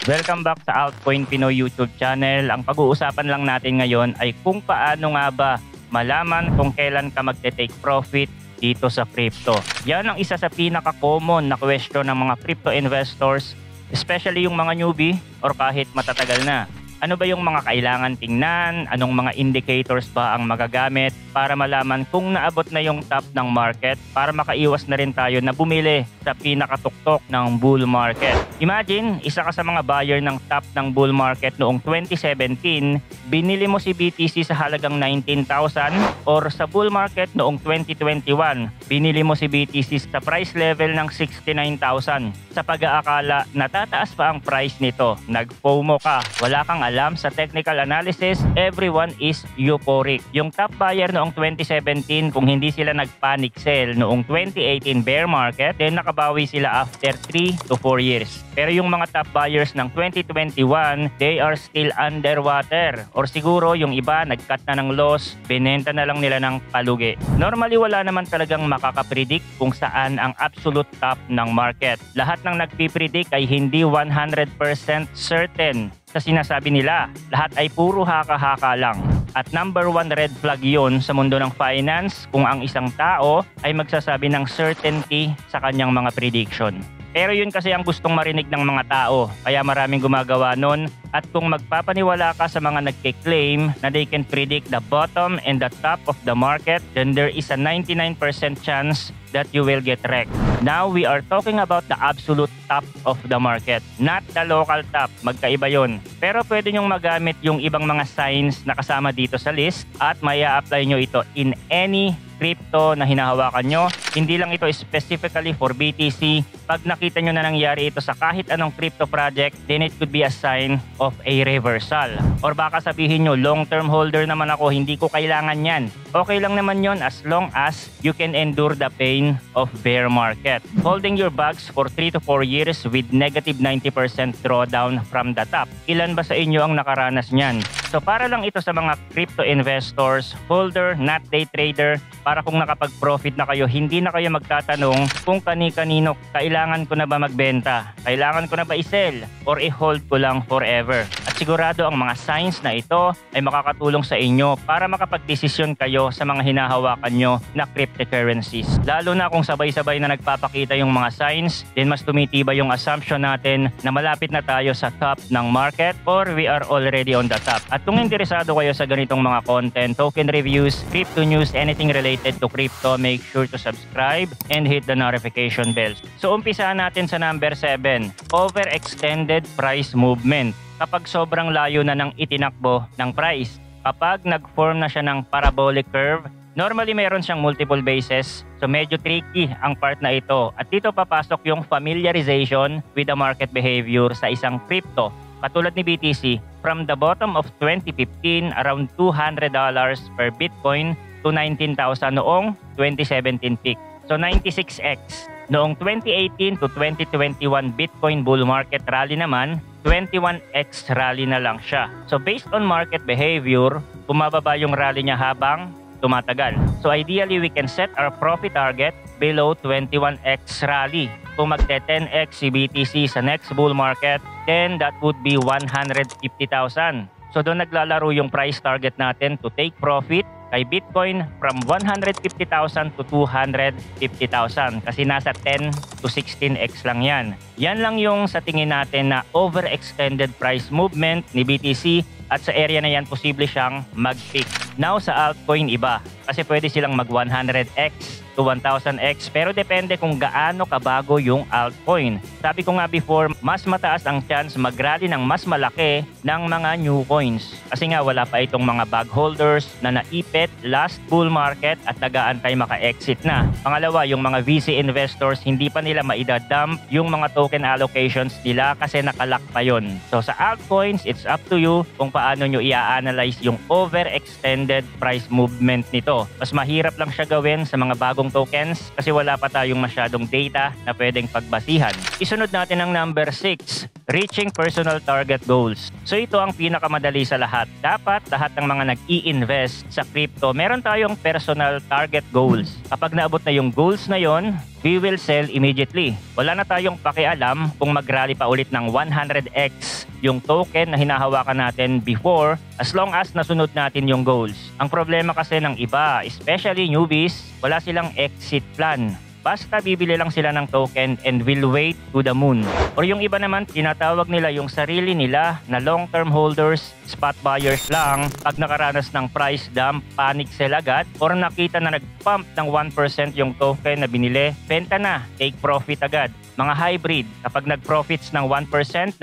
Welcome back sa Altcoin Pinoy YouTube channel. Ang pag-uusapan lang natin ngayon ay kung paano nga ba malaman kung kailan ka magte-take profit dito sa crypto. Yan ang isa sa pinaka-common na question ng mga crypto investors, especially yung mga newbie or kahit matatagal na. Ano ba yung mga kailangan tingnan? Anong mga indicators ba ang magagamit para malaman kung naabot na yung top ng market para makaiwas na rin tayo na bumili sa pinakatuktok ng bull market? Imagine, isa ka sa mga buyer ng top ng bull market noong 2017, binili mo si BTC sa halagang 19,000 or sa bull market noong 2021, binili mo si BTC sa price level ng 69,000. Sa pag-aakala na tataas pa ang price nito, nag-FOMO ka, wala kang alam sa technical analysis, everyone is euphoric. Yung top buyer noong 2017, kung hindi sila nag-panic sell noong 2018 bear market, then nakabawi sila after 3 to 4 years. Pero yung mga top buyers ng 2021, they are still underwater. Or siguro yung iba nag-cut na ng loss, binenta na lang nila ng palugi. Normally wala naman talagang makakapredict kung saan ang absolute top ng market. Lahat ng nagpipredict ay hindi 100% certain sa sinasabi nila. Lahat ay puro haka-haka lang. At number one red flag yun sa mundo ng finance kung ang isang tao ay magsasabi ng certainty sa kanyang mga prediction. Pero yun kasi ang gustong marinig ng mga tao, kaya maraming gumagawa nun. At kung magpapaniwala ka sa mga nagkiklaim na they can predict the bottom and the top of the market, then there is a 99% chance that you will get wrecked. Now we are talking about the absolute top of the market, not the local top. Magkaiba yun. Pero pwede nyong magamit yung ibang mga signs na kasama dito sa list at maya-apply nyo ito in any crypto na hinahawakan nyo. Hindi lang ito specifically for BTC. Pag nakita nyo na nangyari ito sa kahit anong crypto project, then it could be a sign of a reversal. Or baka sabihin nyo, long-term holder naman ako, hindi ko kailangan yan. Okay lang naman yon as long as you can endure the pain of bear market. Holding your bags for 3 to 4 years with negative 90% drawdown from the top. Ilan ba sa inyo ang nakaranas niyan? So para lang ito sa mga crypto investors, holder, not day trader, para kung nakapag-profit na kayo, hindi na kayo magtatanong kung kani-kanino kailangan ko na ba magbenta, kailangan ko na ba i-sell, or i-hold ko lang forever. At sigurado ang mga signs na ito ay makakatulong sa inyo para makapag-desisyon kayo sa mga hinahawakan nyo na cryptocurrencies. Lalo na kung sabay-sabay na nagpapakita yung mga signs, then mas tumitibay yung assumption natin na malapit na tayo sa top ng market or we are already on the top. At kung interesado kayo sa ganitong mga content, token reviews, crypto news, anything related to crypto, make sure to subscribe and hit the notification bell. So umpisahan natin sa number 7, overextended price movement. Kapag sobrang layo na ng itinakbo ng price, kapag nag-form na siya ng parabolic curve, normally meron siyang multiple bases, so medyo tricky ang part na ito. At dito papasok yung familiarization with the market behavior sa isang crypto. Katulad ni BTC, from the bottom of 2015, around $200 per Bitcoin to 19,000 noong 2017 peak. So 96x. Noong 2018 to 2021 Bitcoin bull market rally naman, 21x rally na lang siya. So based on market behavior, bumababa yung rally niya habang tumatagal. So ideally, we can set our profit target below 21x rally. Kung magte-10x si BTC sa next bull market, then that would be 150,000. So doon naglalaro yung price target natin to take profit kay Bitcoin from 150,000 to 250,000 kasi nasa 10 to 16x lang yan. Yan lang yung sa tingin natin na overextended price movement ni BTC at sa area na yan posible siyang mag-peak. Now sa altcoin iba kasi pwede silang mag 100x to 1000x pero depende kung gaano kabago yung altcoin. Sabi ko nga before, mas mataas ang chance mag-rally ng mas malaki ng mga new coins kasi nga wala pa itong mga bag holders na naipit last bull market at nag-aantay maka-exit na. Pangalawa, yung mga VC investors hindi pa nila maidadump yung mga token allocations nila kasi nakalock pa yun. So sa altcoins, it's up to you kung paano nyo i-analyze yung overextended price movement nito. Mas mahirap lang siya gawin sa mga bagong tokens kasi wala pa tayong masyadong data na pwedeng pagbasihan. Isunod natin ang number 6, Reaching personal target goals. So ito ang pinakamadali sa lahat. Dapat lahat ng mga nag-i-invest sa crypto, meron tayong personal target goals. Kapag naabot na yung goals na yon, we will sell immediately. Wala na tayong pakialam kung mag-rally pa ulit ng 100x yung token na hinahawakan natin before, as long as nasunod natin yung goals. Ang problema kasi ng iba, especially newbies, wala silang exit plan. Basta bibili lang sila ng token and will wait to the moon. Or yung iba naman, tinatawag nila yung sarili nila na long-term holders, spot buyers lang. Pag nakaranas ng price dump, panic sell agad, or nakita na nag-pump ng 1% yung token na binili, benta na, take profit agad. Mga hybrid, kapag nag-profits ng 1%,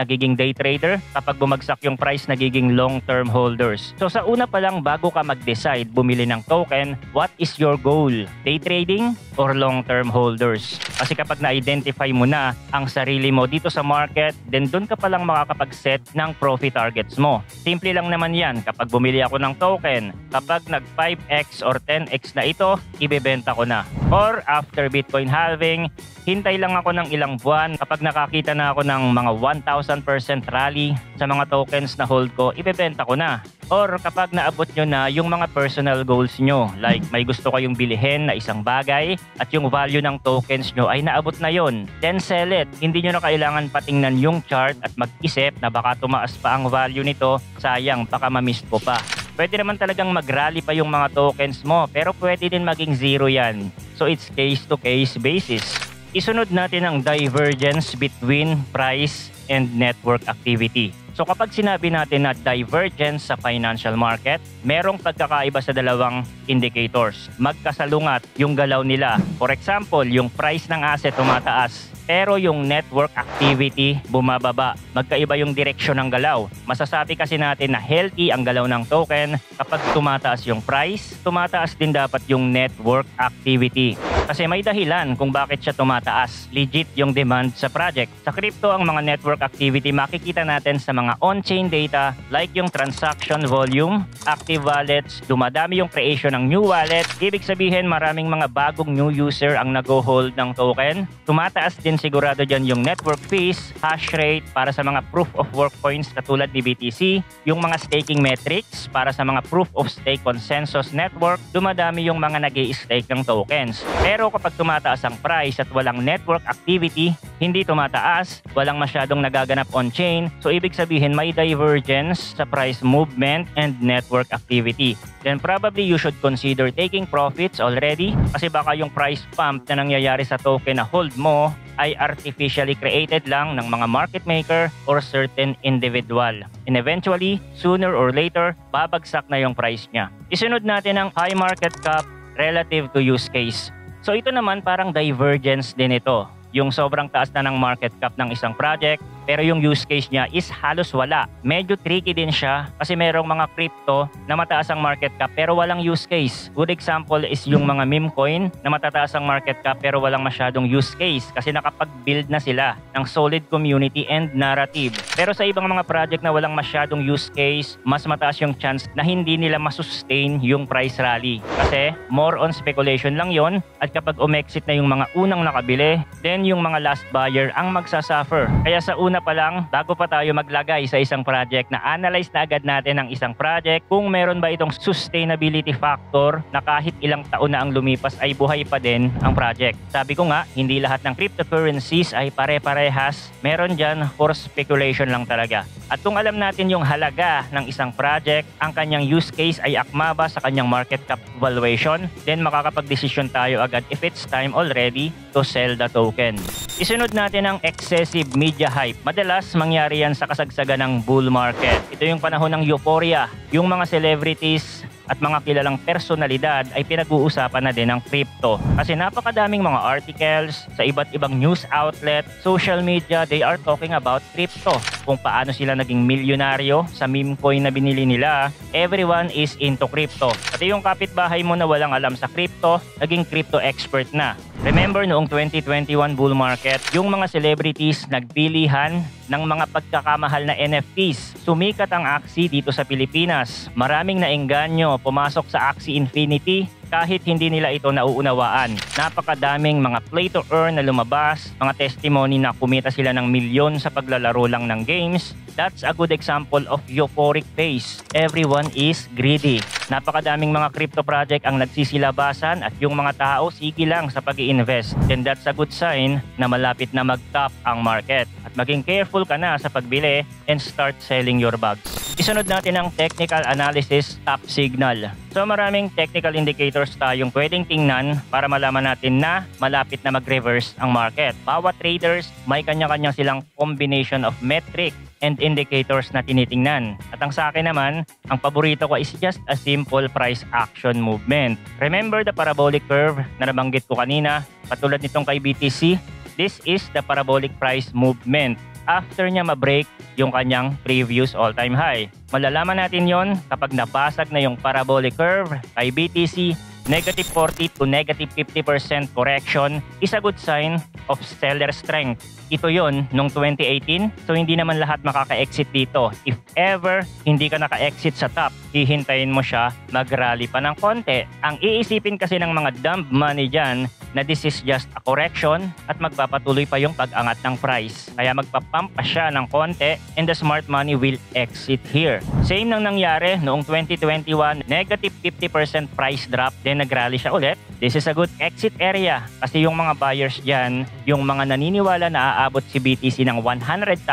nagiging day trader. Kapag bumagsak yung price, nagiging long-term holders. So sa una pa lang, bago ka mag-decide bumili ng token, what is your goal? Day trading or long-term holders? Kasi kapag na-identify mo na ang sarili mo dito sa market, then doon ka palang makakapag-set ng profit targets mo. Simple lang naman yan. Kapag bumili ako ng token, kapag nag 5x or 10x na ito, ibebenta ko na. Or after Bitcoin halving, hintay lang ako ng ilang buwan. Kapag nakakita na ako ng mga 1,000% rally sa mga tokens na hold ko, ibebenta ko na. Or kapag naabot nyo na yung mga personal goals nyo, like may gusto kayong bilihin na isang bagay at yung value ng tokens nyo ay naabot na yon, then sell it. Hindi nyo na kailangan patingnan yung chart at mag-isip na baka tumaas pa ang value nito, sayang, baka ma-miss ko pa. Pwede naman talagang mag-rally pa yung mga tokens mo, pero pwede din maging zero yan. So it's case-to-case basis. Isunod natin ang divergence between price and network activity. So kapag sinabi natin na divergence sa financial market, merong pagkakaiba sa dalawang indicators. Magkasalungat yung galaw nila. For example, yung price ng asset tumataas, pero yung network activity bumababa. Magkaiba yung direksyon ng galaw. Masasabi kasi natin na healthy ang galaw ng token kapag tumataas yung price, tumataas din dapat yung network activity. Kasi may dahilan kung bakit siya tumataas. Legit yung demand sa project. Sa crypto, ang mga network activity makikita natin sa mga on-chain data like yung transaction volume, active wallets, dumadami yung creation ng new wallet. Ibig sabihin maraming mga bagong new user ang nag-hold ng token. Tumataas din sigurado dyan yung network fees, hash rate para sa mga proof of work coins katulad ni BTC, yung mga staking metrics para sa mga proof of stake consensus network, dumadami yung mga nag-i-stake ng tokens. Pero kapag tumataas ang price at walang network activity, hindi tumataas, walang masyadong nagaganap on-chain, so ibig sabihin may divergence sa price movement and network activity. Then probably you should consider taking profits already kasi baka yung price pump na nangyayari sa token na hold mo ay artificially created lang ng mga market maker or certain individual. And eventually, sooner or later, babagsak na yung price niya. Isunod natin ang high market cap relative to use case. So ito naman parang divergence din ito. Yung sobrang taas na ng market cap ng isang project, pero yung use case niya is halos wala. Medyo tricky din siya kasi merong mga crypto na mataas ang market cap pero walang use case. Good example is yung mga meme coin na matataas ang market cap pero walang masyadong use case kasi nakapag-build na sila ng solid community and narrative. Pero sa ibang mga project na walang masyadong use case, mas mataas yung chance na hindi nila masustain yung price rally. Kasi more on speculation lang yon at kapag umexit na yung mga unang nakabili, then yung mga last buyer ang magsasuffer. Kaya sa una pa lang, bago pa tayo maglagay sa isang project, na analyze na agad natin ang isang project kung meron ba itong sustainability factor na kahit ilang taon na ang lumipas ay buhay pa din ang project. Sabi ko nga, hindi lahat ng cryptocurrencies ay pare-parehas. Meron dyan for speculation lang talaga. At kung alam natin yung halaga ng isang project, ang kanyang use case ay akma ba sa kanyang market cap valuation, then makakapag-desisyon tayo agad if it's time already to sell the token. Isunod natin ang excessive media hype. Madalas mangyari yan sa kasagsagan ng bull market. Ito yung panahon ng euphoria. Yung mga celebrities at mga kilalang personalidad ay pinag-uusapan na din ng crypto. Kasi napakadaming mga articles sa iba't ibang news outlet, social media, they are talking about crypto. Kung paano sila naging milyonaryo sa meme coin na binili nila. Everyone is into crypto. Pati yung kapitbahay mo na walang alam sa crypto, naging crypto expert na. Remember noong 2021 bull market, yung mga celebrities nagpilihan ng mga pagkakamahal na NFTs. Sumikat ang Axie dito sa Pilipinas. Maraming naengganyo pumasok sa Axie Infinity kahit hindi nila ito nauunawaan. Napakadaming mga play to earn na lumabas, mga testimony na kumita sila ng milyon sa paglalaro lang ng games. That's a good example of euphoric phase. Everyone is greedy. Napakadaming mga crypto project ang nagsisilabasan at yung mga tao sige lang sa pag-i-invest. And that's a good sign na malapit na mag-top ang market. At maging careful ka na sa pagbili and start selling your bags. Isunod natin ang technical analysis top signal. So maraming technical indicators tayong pwedeng tingnan para malaman natin na malapit na mag-reverse ang market. Bawat traders may kanya-kanya silang combination of metric and indicators na tinitingnan. At ang sa akin naman, ang paborito ko is just a simple price action movement. Remember the parabolic curve na nabanggit ko kanina? Katulad nitong kay BTC, this is the parabolic price movement. After niya ma-break yung kanyang previous all-time high. Malalaman natin yon kapag nabasag na yung parabolic curve kay BTC, negative 40 to negative 50% correction is a good sign of seller strength. Ito yon nung 2018, so hindi naman lahat makaka-exit dito. If ever hindi ka naka-exit sa top, hihintayin mo siya mag-rally pa ng konti. Ang iisipin kasi ng mga dumb money dyan na this is just a correction at magpapatuloy pa yung pag-angat ng price. Kaya magpapump pa siya ng konti and the smart money will exit here. Same nang nangyari noong 2021, negative 50% price drop, then nag-rally siya ulit. This is a good exit area kasi yung mga buyers dyan, yung mga naniniwala na aabot si BTC ng 100,000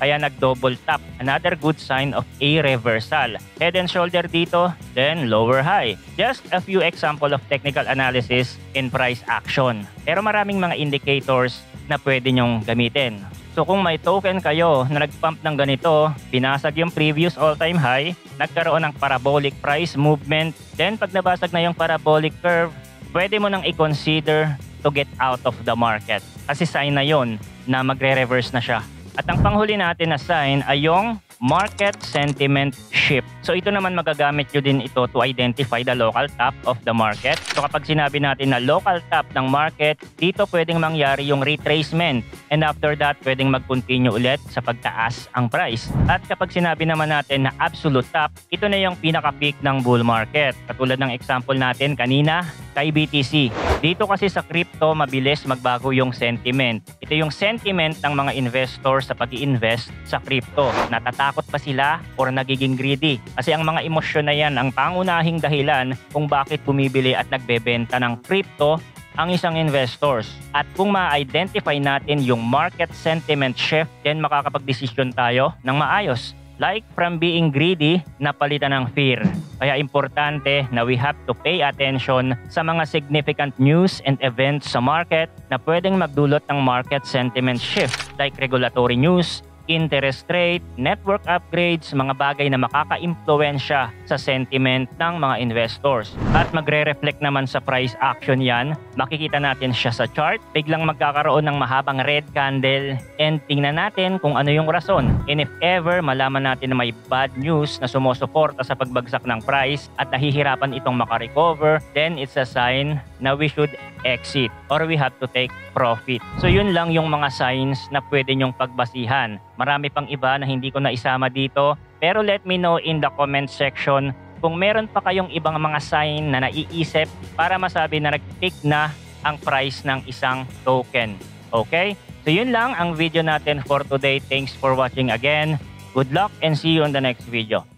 kaya nag-double top. Another good sign of a reversal. Head and shoulder dito, then lower high. Just a few example of technical analysis in price action. Pero maraming mga indicators na pwede nyong gamitin. So kung may token kayo na nag-pump ng ganito, binasag yung previous all-time high, nagkaroon ng parabolic price movement, then pag nabasag na yung parabolic curve, pwede mo nang i-consider to get out of the market. Kasi sign na yon na magre-reverse na siya. At ang panghuli natin na sign ay yung market sentiment shift. So ito naman magagamit nyo din ito to identify the local top of the market. So kapag sinabi natin na local top ng market, dito pwedeng mangyari yung retracement. And after that, pwedeng mag-continue ulit sa pagtaas ang price. At kapag sinabi naman natin na absolute top, ito na yung pinaka-peak ng bull market. Katulad ng example natin kanina kay BTC. Dito kasi sa crypto, mabilis magbago yung sentiment. Ito yung sentiment ng mga investors sa pag-i-invest sa crypto. Natatakot pa sila or nagiging greedy. Kasi ang mga emosyon na yan ang pangunahing dahilan kung bakit bumibili at nagbebenta ng crypto ang isang investors. At kung ma-identify natin yung market sentiment shift, then makakapag-desisyon tayo ng maayos. Like from being greedy, napalitan ng fear. Kaya importante na we have to pay attention sa mga significant news and events sa market na pwedeng magdulot ng market sentiment shift like regulatory news, interest rate, network upgrades, mga bagay na makaka-impluwensya sa sentiment ng mga investors. At magre-reflect naman sa price action yan. Makikita natin siya sa chart. Biglang magkakaroon ng mahabang red candle and tingnan natin kung ano yung rason. And if ever malaman natin na may bad news na sumusuporta sa pagbagsak ng price at nahihirapan itong makarecover, then it's a sign na we should exit or we have to take profit. So yun lang yung mga signs na pwede nyong pagbasihan. Marami pang iba na hindi ko na isama dito, pero let me know in the comment section kung meron pa kayong ibang mga sign na naiisip para masabi na nag-peak na ang price ng isang token. Okay? So yun lang ang video natin for today. Thanks for watching again. Good luck and see you on the next video.